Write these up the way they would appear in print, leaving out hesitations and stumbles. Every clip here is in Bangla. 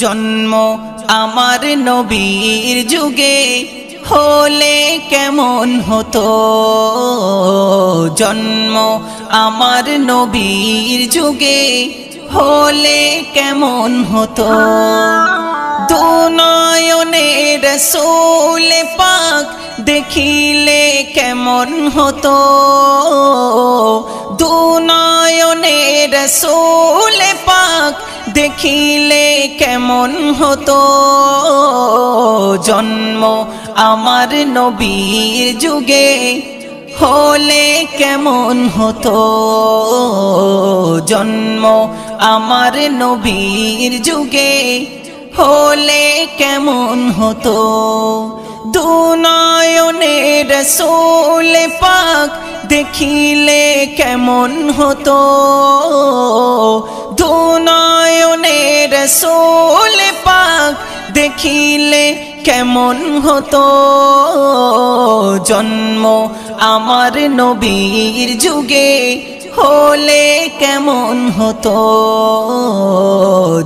জন্ম আমার নবীর যুগে হলে কেমন হতো, জন্ম আমার নবীর যুগে হলে কেমন হতো। দুনয়নে রাসূল পাক দেখিলে কেমন হতো, দুনয়নে রাসূল পাক দেখিলে কেমন হতো। জন্ম আমার নবীর যুগে হলে কেমন হতো, জন্ম আমার নবীর যুগে হলে কেমন হতো। দুনয়নে রাসূল পাক দেখিলে কেমন হতো, দুনয়নে রাসূল পাক দেখিলে কেমন হতো। জন্ম আমার নবীর যুগে হলে কেমন হতো,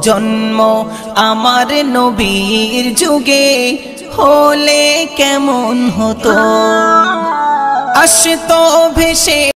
জন্ম আমার নবীর যুগে হলে কেমন হতো। আসতো ভেসে